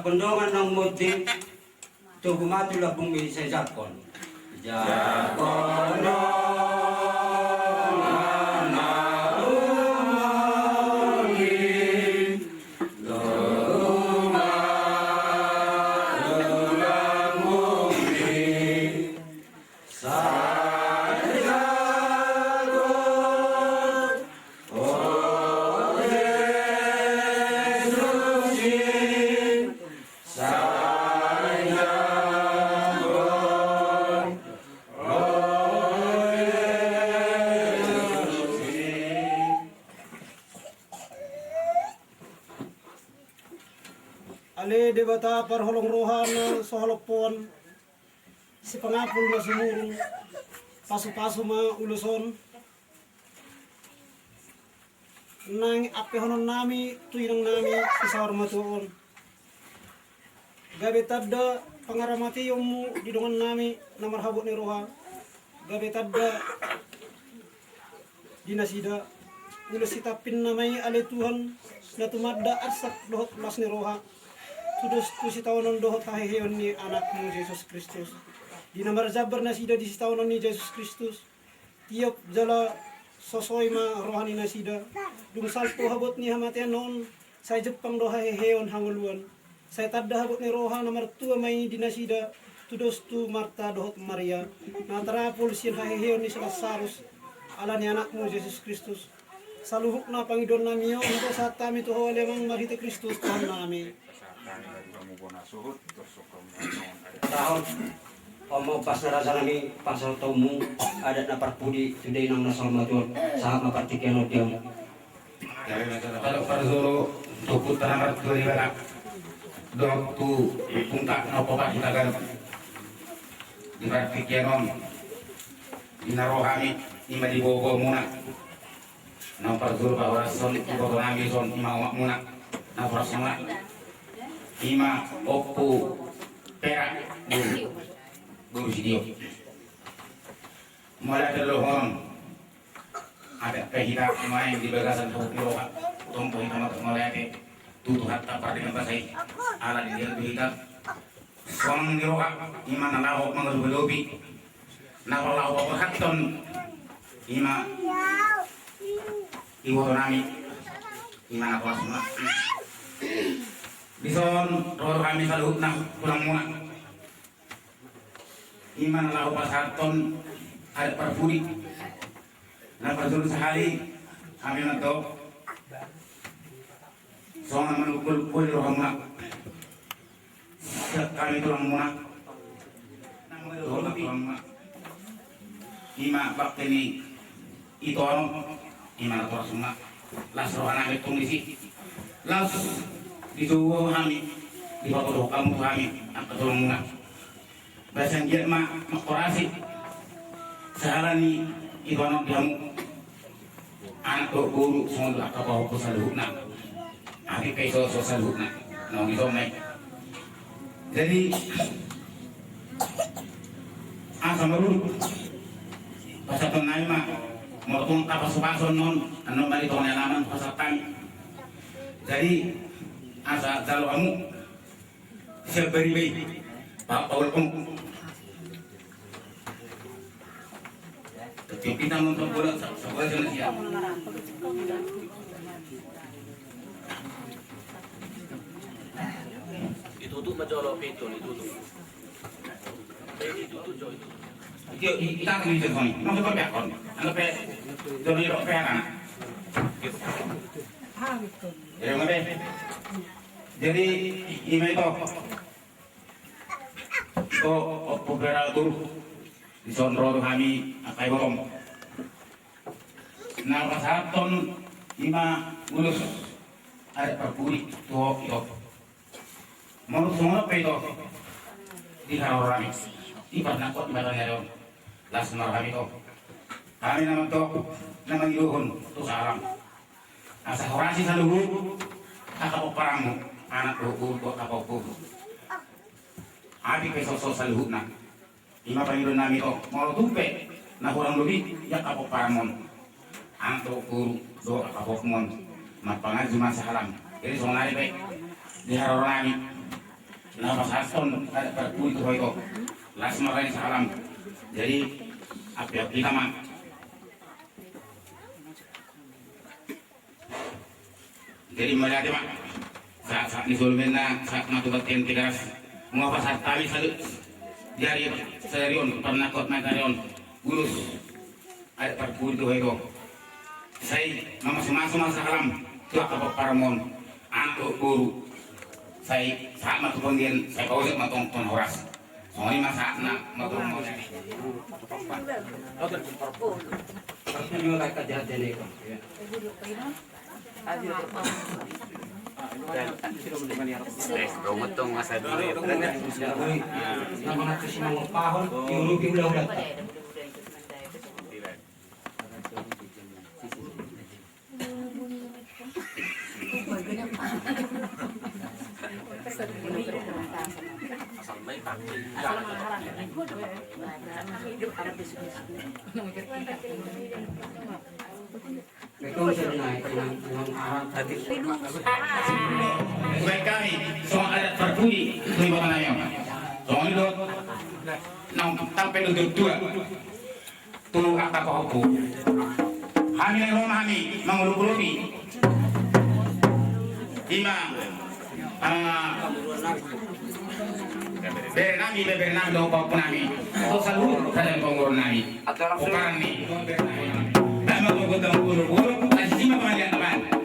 Pendongan ng muti, tugumatula bumi sa Japon. Japon Ali di bata parholong rohan sa halopon si pangapul na sumurong paso-paso mga uluson nang apehonon nami tuinang nami isawar matuon gabi tadda pangaramati yung didungan nami na marhabot ni roha gabi tadda dinasida ulusitapin na may alituhan na tumadda arsak dohot las ni roha Tudus tu si taonon dohot haheheon ni anakmu Yesus Kristus. Di namar jabar na sida di si taonon ni Yesus Kristus. Tiap jala sosoy ma rohani na sida. Dung salto habot ni hamatian noon. Sa Jepang do haheheon hanguluan. Sa tadda habot ni roha namar tua may dinasida. Tudus tu Marta dohot Maria. Na tarapul sin haheheon ni Lazarus. Ala ni anakmu Yesus Kristus. Saluhuk na Panginoon namin yun. Ito sa tami to ho alemang marita Kristus Tuhan namin. Tahun mau pas narasan kami pasal tomu adat na parpudi today nang nasal matur sa mapartikian odiam. Kalau parzoro toput tanamar tulibarak dok tu punta no popat tagar di partikianon inarohami ima di bogo muna Nampar zul bahwa son ibu nami son ima umak munak nampar semua ima opu perak guru sidio mulai dari lohon ada pehita main di bagasan pukul loka tumpu hitam atau mulai ke tutup hatta pada dengan pasai ala di dia berita son di loka ima nalahu mengalu belobi nalahu berhaton ima ibu nami ima nampar semua bison roh kami selalu nak pulang munak iman lahu pasarton ada perpudi na persul sehari kami nanto soalnya menukul puli roh munak kami tulang munak ima bakti ni itu orang iman atau semua las roh anak itu ngisi las disuruh kami di foto kamu kami apa tulang munak bahasa dia mak korasi seharani itu anak diamu anak guru semua tak apa saluhna adik peso saluhna nong itu naik jadi asam baru bahasa tunai mak mau tung kapas pason non anu balik tahun yang aman bahasa kami jadi asa kalau kamu siap beri baik Pak Paul pun kita nonton bola sekolah jalan siap ditutup menjolok pintu ditutup ditutup jauh itu kita akan bisa koni mau coba pekon anu pe doni rok pekan ya ngabe jadi ini itu to operator di sonro kami akai borom na pasaton ima ulus ada perpuri to itu menurut semua pe itu di harorami di pernah kot barang las mar kami to kami naman to namang iluhon to sarang asa horasi sa luhur kakapok parang anak luhur to kakapok abi peso sa luhur na ima pangilon namin to mau tumpe na kurang lebih ya kapok paramon ang to guru do kakapok mon mapangan cuma sahalam jadi sonari pe di harorami na pasaston ada perpuri to itu las maray sahalam jadi api-api kita mah jadi melihat mak saat nisulmen na saat matubatin tigas mau pasar tali salut jari serion pernah kot materion gulus ada perpuri itu saya mama semasa salam tuh apa paramon antuk guru saya saat matu penggian saya kawin matong ton horas soalnya masa nak matong mau jadi Pasti juga kejadian itu. Gotong masa dulu itu Nama nak kasi mga pahon, yung rugi ulang-ulang. Ito siya naik ng arang tadi. baik kami soal adat perpuri di bawah nayam soal itu nang sampai duduk dua tulu kata kohoku kami yang rumah kami menguluk-uluki ima bernami bernami do pau nami atau selalu kalian pengurus nami orang ni nama gotong ulu-ulu kasih cima pengadilan teman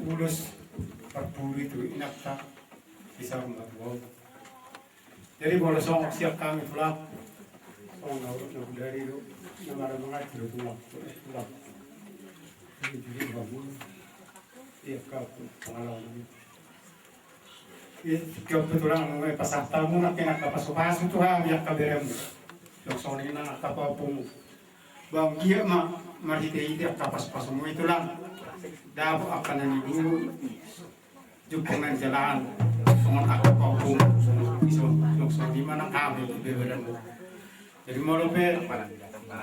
ulos pagpuri itu inakta bisa membuat. Jadi boleh song siap kami pulang. Oh nggak dari itu nama mga kilo pulang. Jadi bagus. Iya kau pengalaman. Kebetulan may pasakta mo na pinagpapasok-pasok ito ha, biyak kaberem. Yung soni na nakapapong bang iya mahiti-hiti at kapas-pasok mo ito lang. Dabo akan na nigo, yung ng jalan, sungon akapapong, yung soni man ang kami, biberan mo. Jadi mo lupi,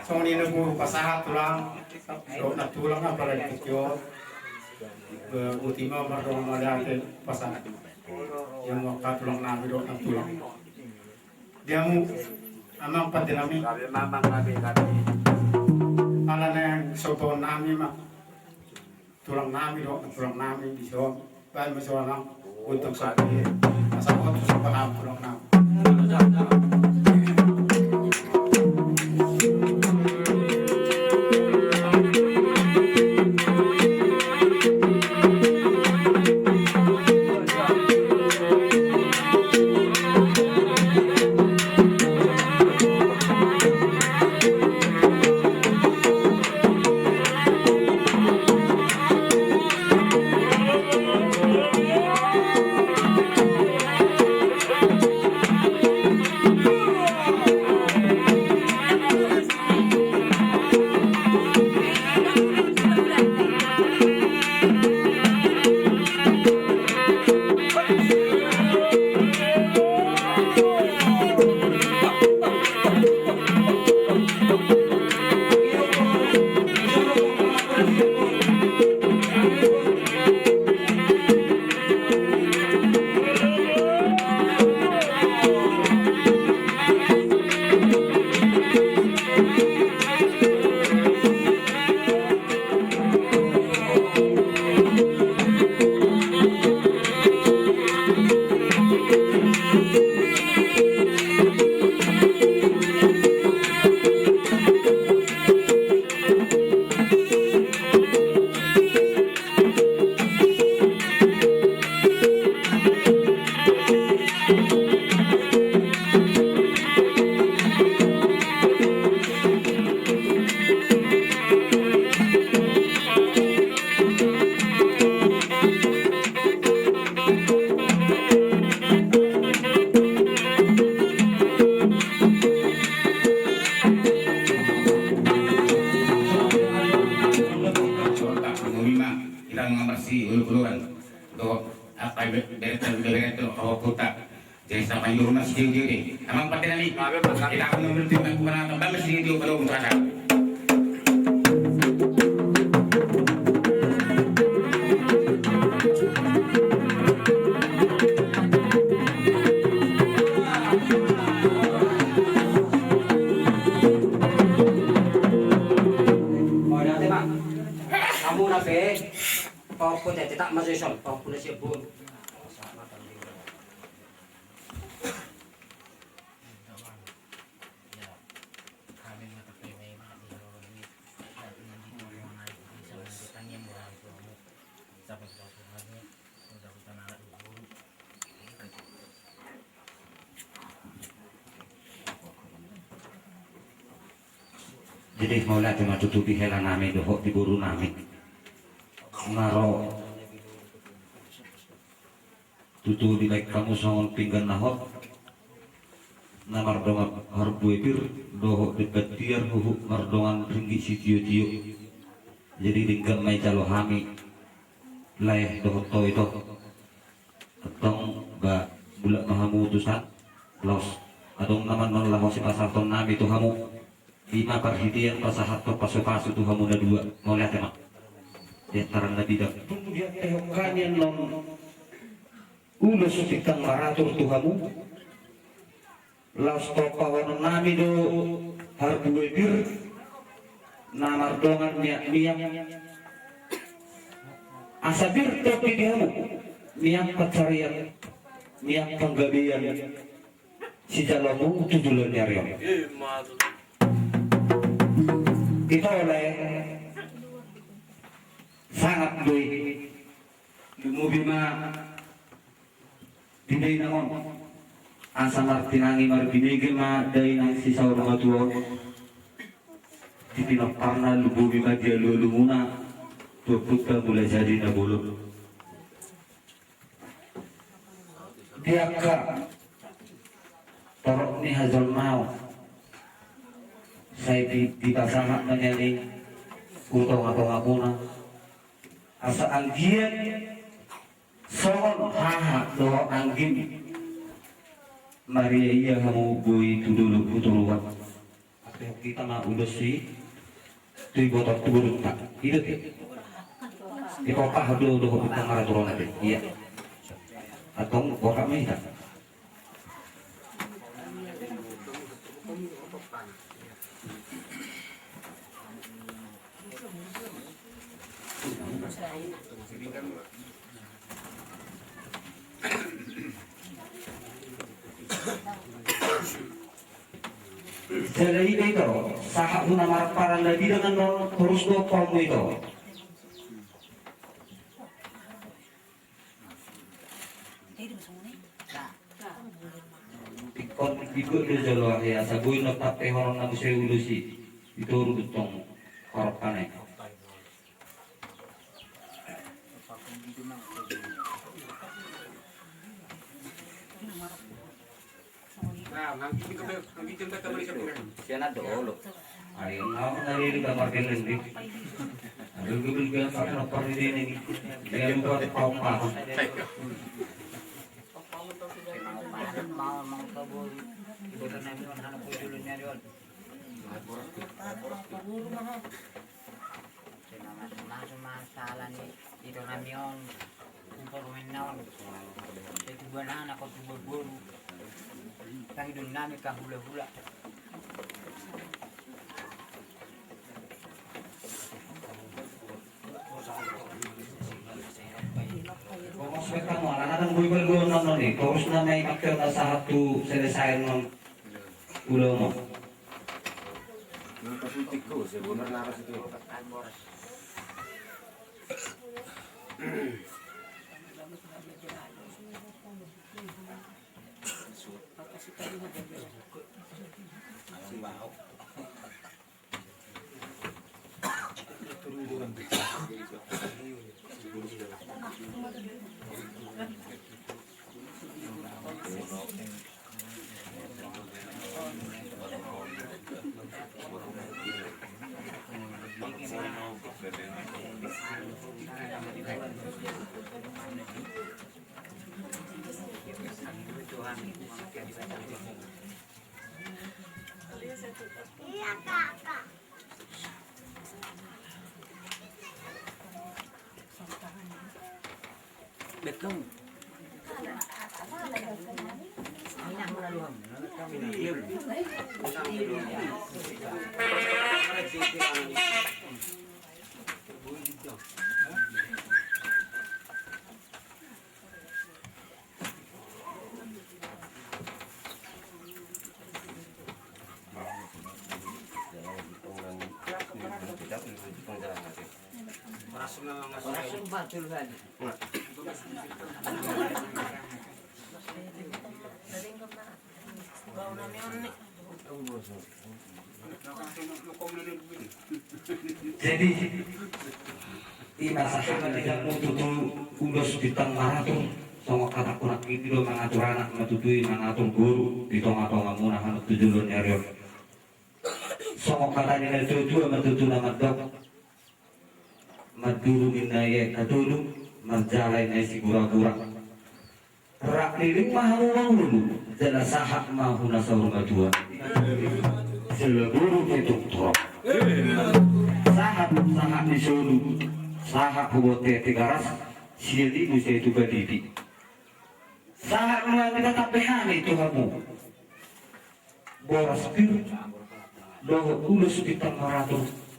soni na mo pasahat tulang, so natulang nga para ikyo, buti mo marunong malaki pasahat. Yang waktu tulang nabi doon ang tulang. Dia mo amang padinami. Ala na yung soto namin tulang namin doon ang tulang namin di so. Bahay mo so lang untang sabi. Nasa ko sa paham tulang namin. Jadi sama yung rumah sih dia amang pati nali kita akan membeli yang mana tambah sih dia belum terasa. Oh nanti mak, kamu nabe, kau pun tak masuk sol, kau pun siap pun. Jadi mau lihat cuma tutupi helan namin dohok di buru namin ngaro tutu di baik kamu songon pinggan nahok na mardongan harbuepir dohok di betiar huhu mardongan ringgi si tio-tio jadi dinggan may calo hami lay dohok to itu ketong ba bulak mahamutusan los adong naman manlaho si pasarton nami itu hamu lima perhitian pasahat to paso-paso tuh kamu udah dua mau lihat ya mak dia tarang na bidak tunggu dia tehok kanyan long ulos tikang maratur tuh kamu laos to pawan nami do harbuepir namardongan niyak asabir to pidihamu niyak pacarian niyak panggabian si jalamu tujulan nyariam kita oleh sangat duit Lumubi ma tinday naon asa martinangi marbinigil ma day nang sisaw mga tuwa tipinaparna lumubi ma dia lulumuna tuput ka mulai jadi na bulog dia ka torok ni hazal mau saya di pasangan menyaling utang atau ngapuna asa anggian songon haha doa anggin Maria iya kamu bui tudulu putuluan apa kita mah udah sih tuh botol turun tak itu di kopah dulu kita marah turun aja iya atau bokap mah tak jadi itu sahak guna marparan lagi dengan terus dopong itu ikon ikut dia jalan ya sabuin letak tehorong namu saya ulusi itu rutong harapannya Siya na dolo. ayun ako narinig ang marketing din ada gubel sa akin ang paridinig kaya mo ba pa mau mengkabul bukan nabi on hanap dulu nyari on masalah nih itu nabi on untuk menawan itu banana kau tu berburu kang dinamik kah hula-hula Pokoknya kamu anak-anak gue berdua nonton nih, terus namanya kakek na satu selesai non udah mau. Nagpasuntik ko, sebenarnya naras itu. Iya kakak. betul enak melaluan ini Orang batul kan. Jadi inasahan tidak mututu ulos bitang maraton sama kata kunak ini lo mengatur anak matutui mengatur guru di tengah-tengah munah anak tujuan nyarion sama kata nilai tujuan matutu nama dok madulu minaya kadulu marjalai nai si gura-gura rak lirik maharuang dulu jala sahak mahuna saur madua seleburu hitung torok sahak disulu sahak hubote tigaras sili musa itu badidi sahak kita tapehan itu kamu boras bir doho ulus kita maratus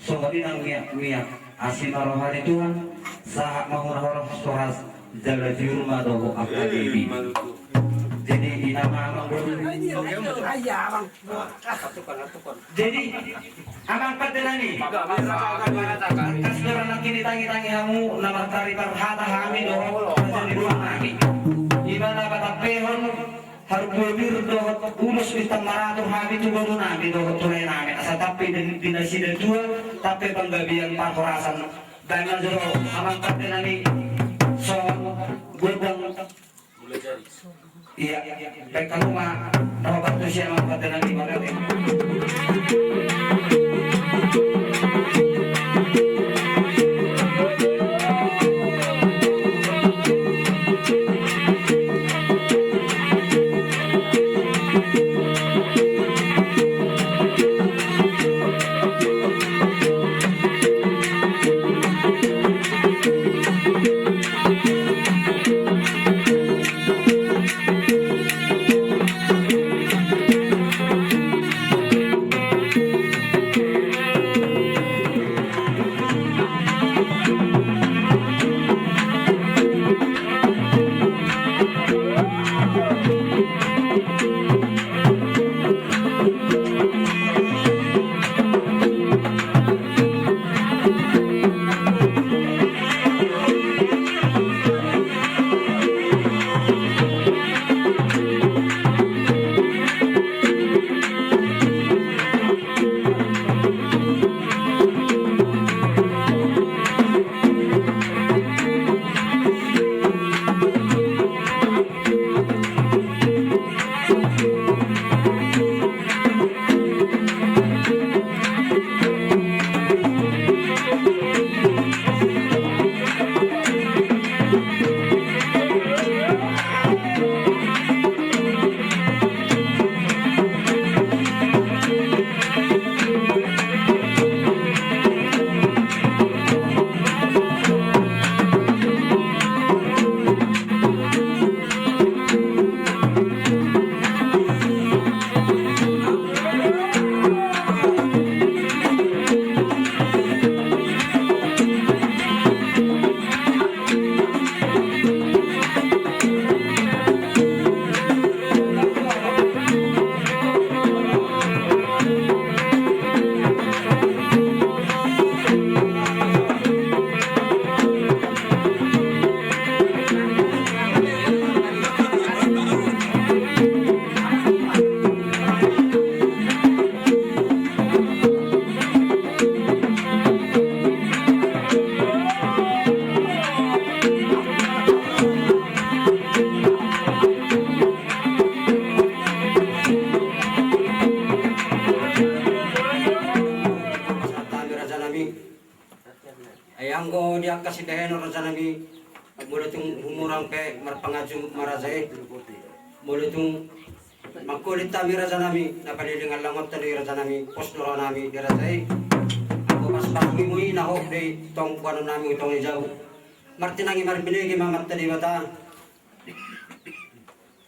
Sobat inang miak asin rohani Tuhan sahak mahuna roh soras jaga di rumah doho akadibi. Jadi Jadi dinamamang jadi amang padenani kasdor nak kini tangi-tangi hamu nama tari parhata kami doh jadi dua lagi dimana kata pehon hargomir doh ulus bintang maratur kami tu baru nabi doh tunai nami asa tapi dengan dinasida dua tapi penggabian parhorasan dengan jero amang padenani so gudang iya baik kalau mah robat tu siapa amang padenani makanya Ayanggo dia kasih dehen orang nami mulai tung humurang pe marpangaju marazai mulai tung makulit tabi raja nami napali dengan langot tadi raja nami pos nora nami di razai aku pas pas mui nahok di tong kuano nami tong jauh martinangi marbinegi mamat tadi mata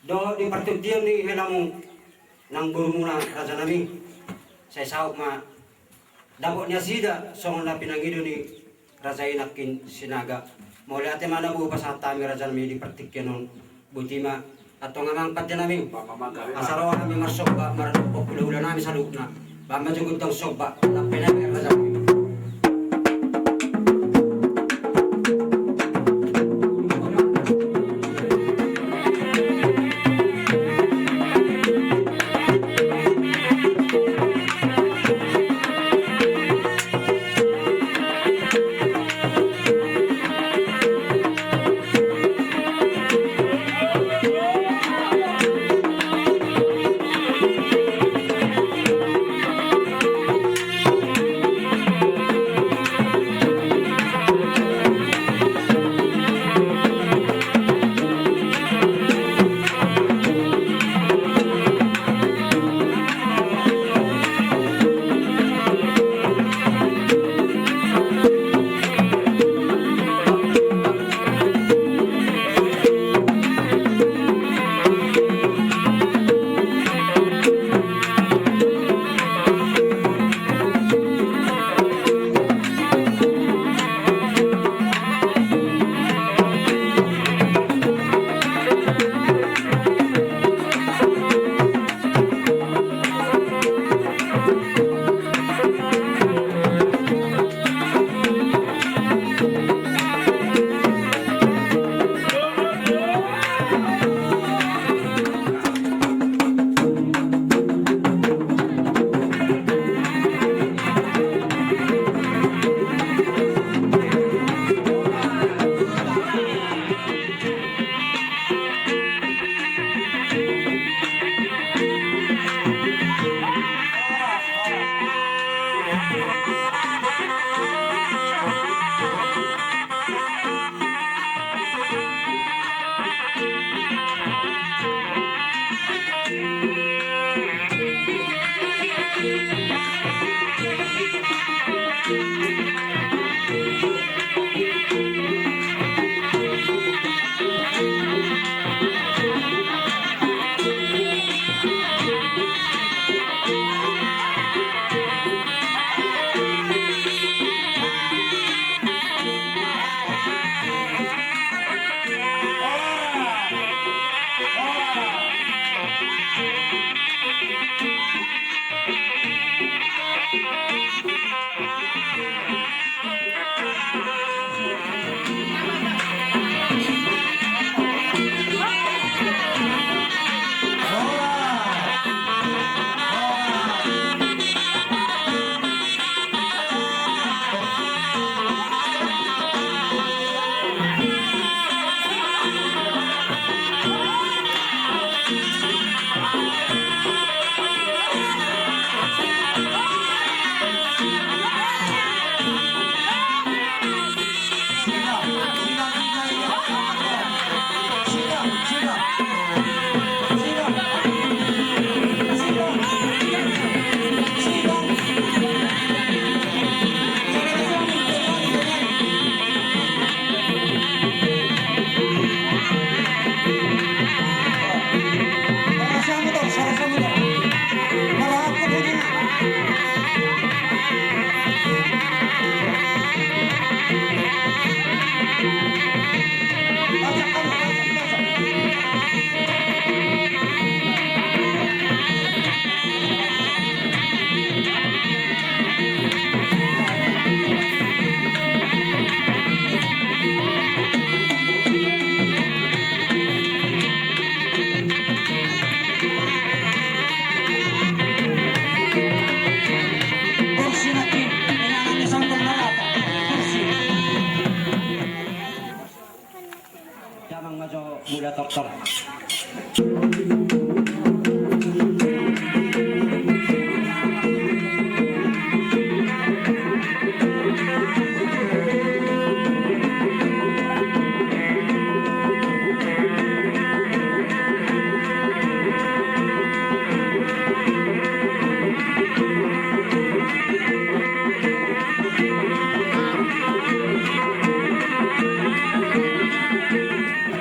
do di partuk diam ni helamu nang burmuna raja nami saya sauk ma daboknya sida songon na pinangido ni raja inakin sinaga mulai ate mana bu pasata mi raja nami di partikyanon butima atau ngamang patya nami asarawa nami marsoba marupok ula nami salukna bama jugod tong soba lapi nami raja nami Jamang majo muda dokter.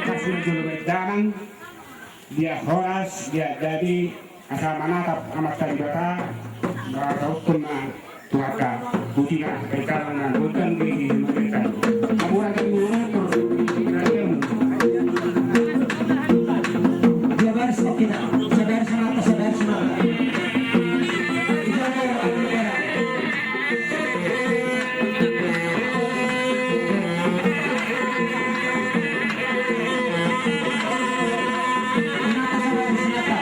Kasih dulu berjalan, dia horas, dia jadi asal manatap amat kalibata, berhukum tuaka, butina, perikanan, bukan bagi mereka. Amuran dari mengatur, Dia baris kok kita. Saudara semata, saudara semata. Itu ada merah. Kenapa saudara semata?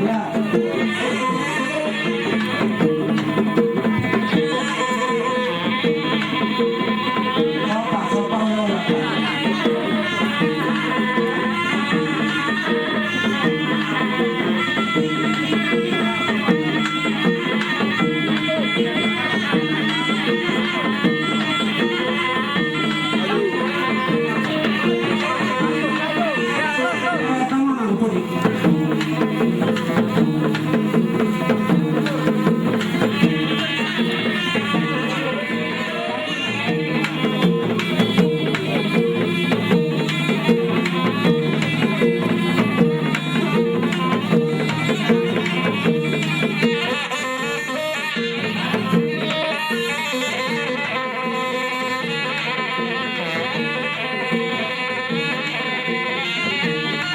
Ya. Sopak, sopak Lola. Kamu mampu.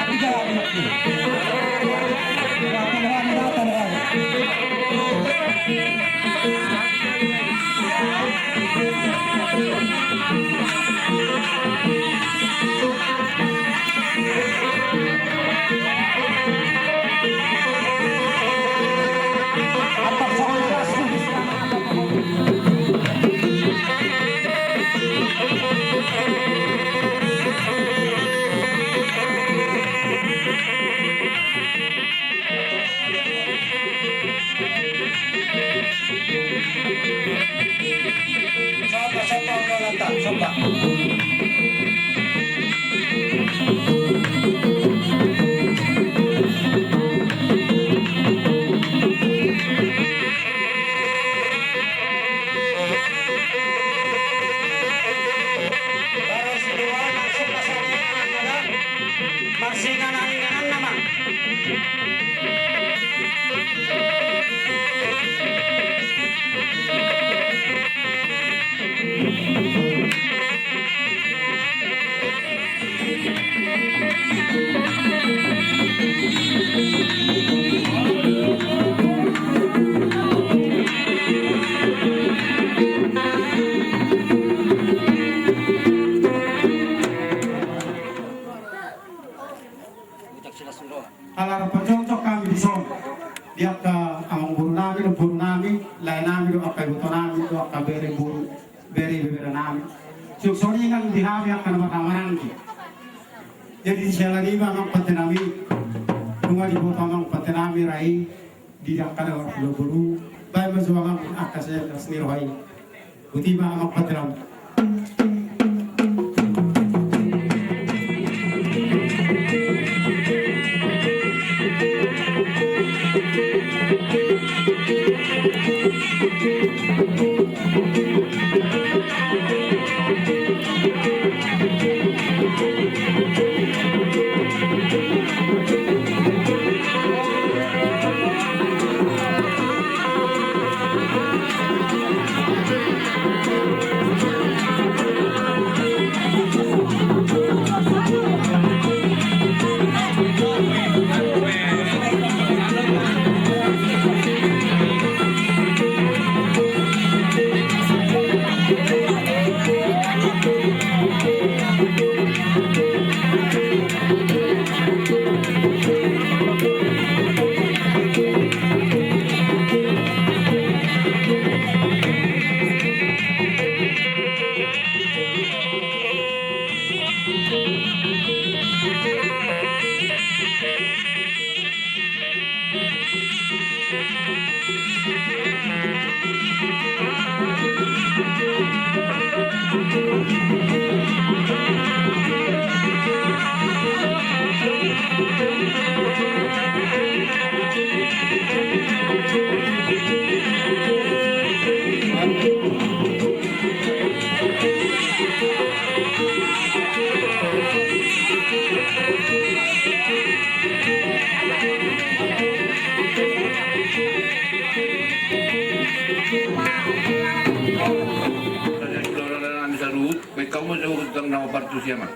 Aku jalan lagi. Sopak, sopak Lola tak, sopak. Baru si dua masuk ke sana, ada marsingan angin nama. Ucap sila suruh. Alar pacocok kami di sana. Dia ke amang buru nami, lain nami do akai buto nami do akai beri nami. Suri nang dihami akan makamanang. Jadi siya lagi mamang patenami, bunga di buto mamang patenami rai, di dakar buru. Baik masuk mamang akasnya sendiri hai. Buti mamang patenami. Kamu jauh tentang nama partu siapa?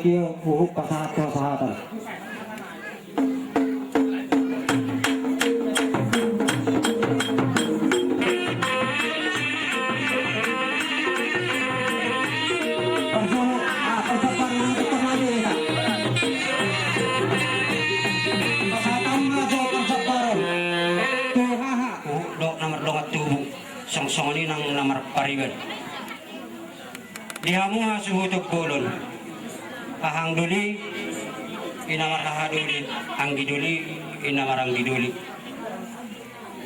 Kio huhuk kesehatan. Songsongani nang namar pariban. Dihamu suhutuk bolon. Ahang duli inamar ahaduli, ang giduli inamar ang giduli.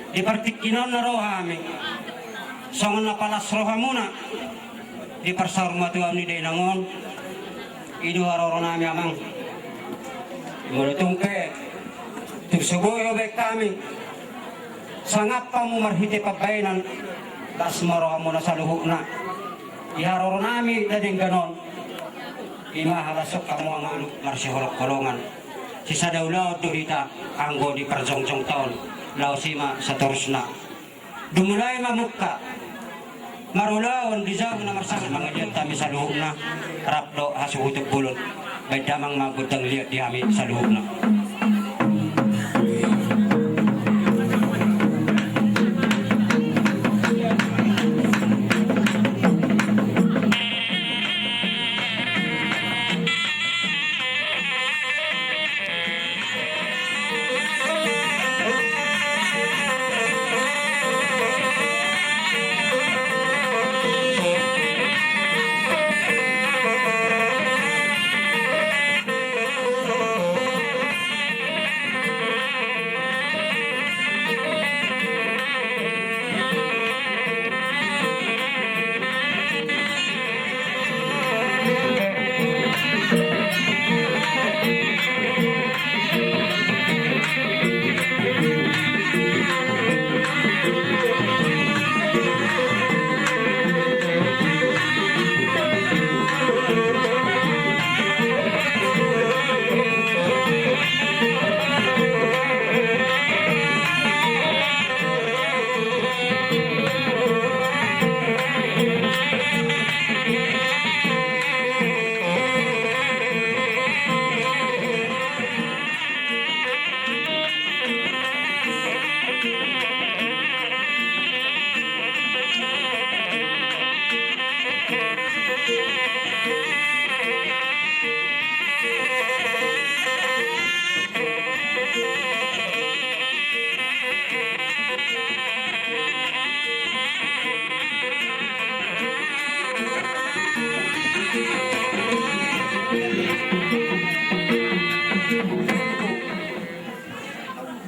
Di partikinan na roha amin. Songon na palas roha muna. Di parsar matuam ni Dainangon. Idu aroro nami amang. Mula tungke. Tugsugoy obek kami. Sangat kamu marhiti pagkainan. Das maroha muna sa luhuk na. Iharoro nami dading ganon. Imahalasok kamu ang ulo marsihorok kolongan. Sisa daw laot durita anggo di perjong-jong taon. Lao sima sa torusna. Dumulay mamukka. Marulaon di jam na marsangan mga diyan tami sa luhuk na. Raplo hasuhutok bulon. Bay damang magudang liat di kami sa luhuk na.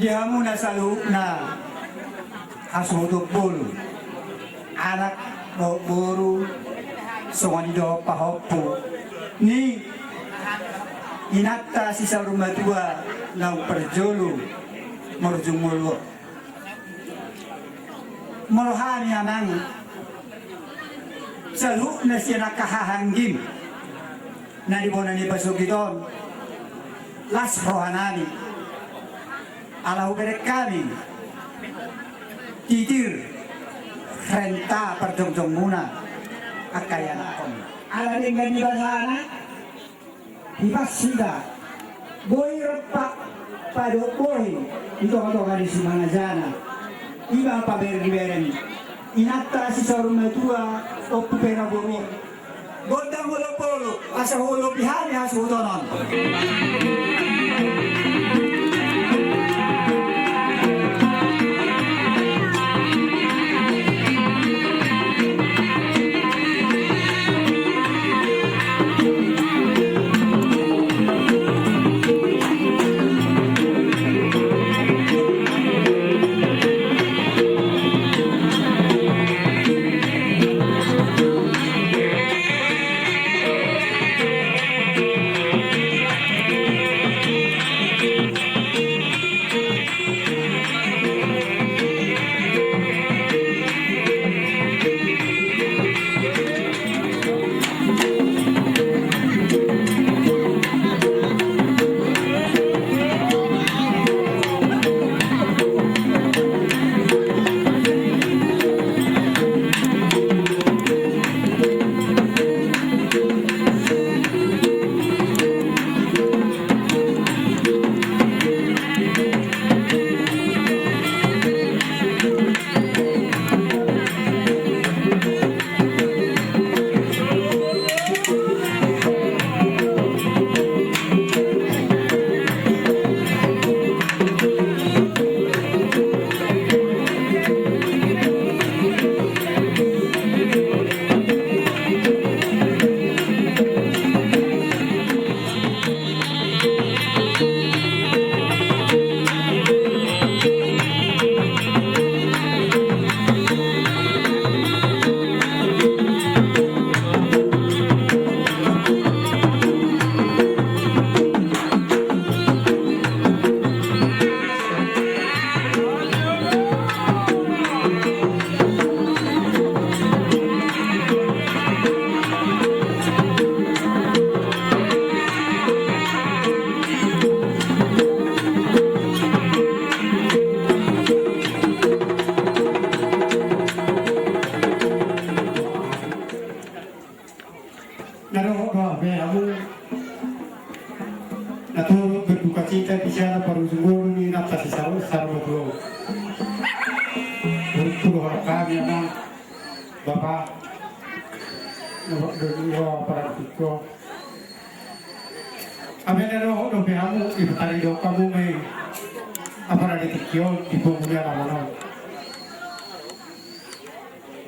bihamu na salu na asutok bulu anak buru songonido pahopu ni inata si rumah tua nang perjolu merjumulu melohani anang salu na siya nakahahanggim na dibonani basugidon las rohanani alahu berek kami titir renta perjongjong muna akayan akon ala dengan di bahana hibas sida boy repak pada boy itu kata di simana jana iba apa beri inata si soruma tua opu pera boro godang holo polo asa holo pihari hasu tonon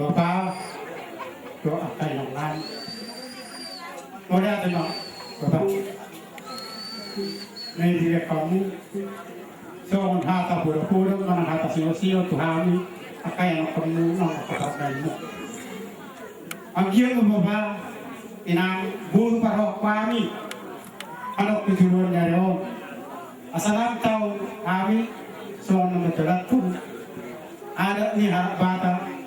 Bapak doa kailangan. Wala na Bapak. Naibigay kamu. So ang hata puro-puro mga hata siyo-siyo tuhami akay ang kamu ang kapatay mo. Ang giyan mo ba inang buru para kami. Ano pituon niya ron. Asalam tao kami so ang madalat po. Ada ni harap bata.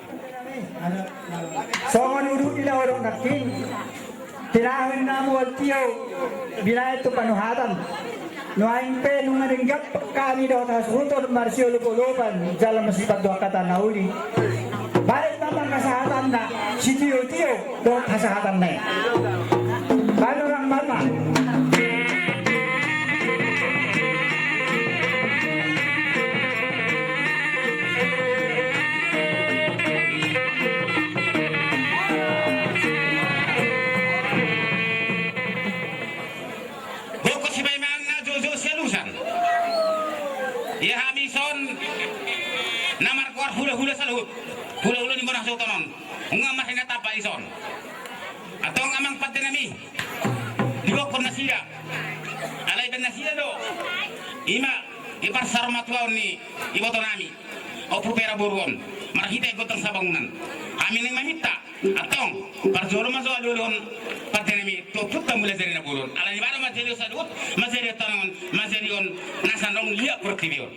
Songon udu ila orang nakin tirahin namu altiyo bila itu panuhatan noain pe nunga ringgap kami daw tas rutor marsio lupolopan jalan masifat doa kata nauli balik namang kasahatan na si tiyo-tiyo doa kasahatan na paano orang mama ya hamison namar kuar hula-hula salut hula-hula ni marah sotonon unga mahina tapa ison atau ngamang patenami liwak pun nasida alay dan nasida do ima ipasar matuaon ni iboto nami o pupera boruon marahita igotang sa bangunan kami nang mamita atong parjolo maso alulon patenemi to putta mula zeri na boruon ala ni bara mazeri sa dut mazeri tanangon mazeri on nasan rong liya portibion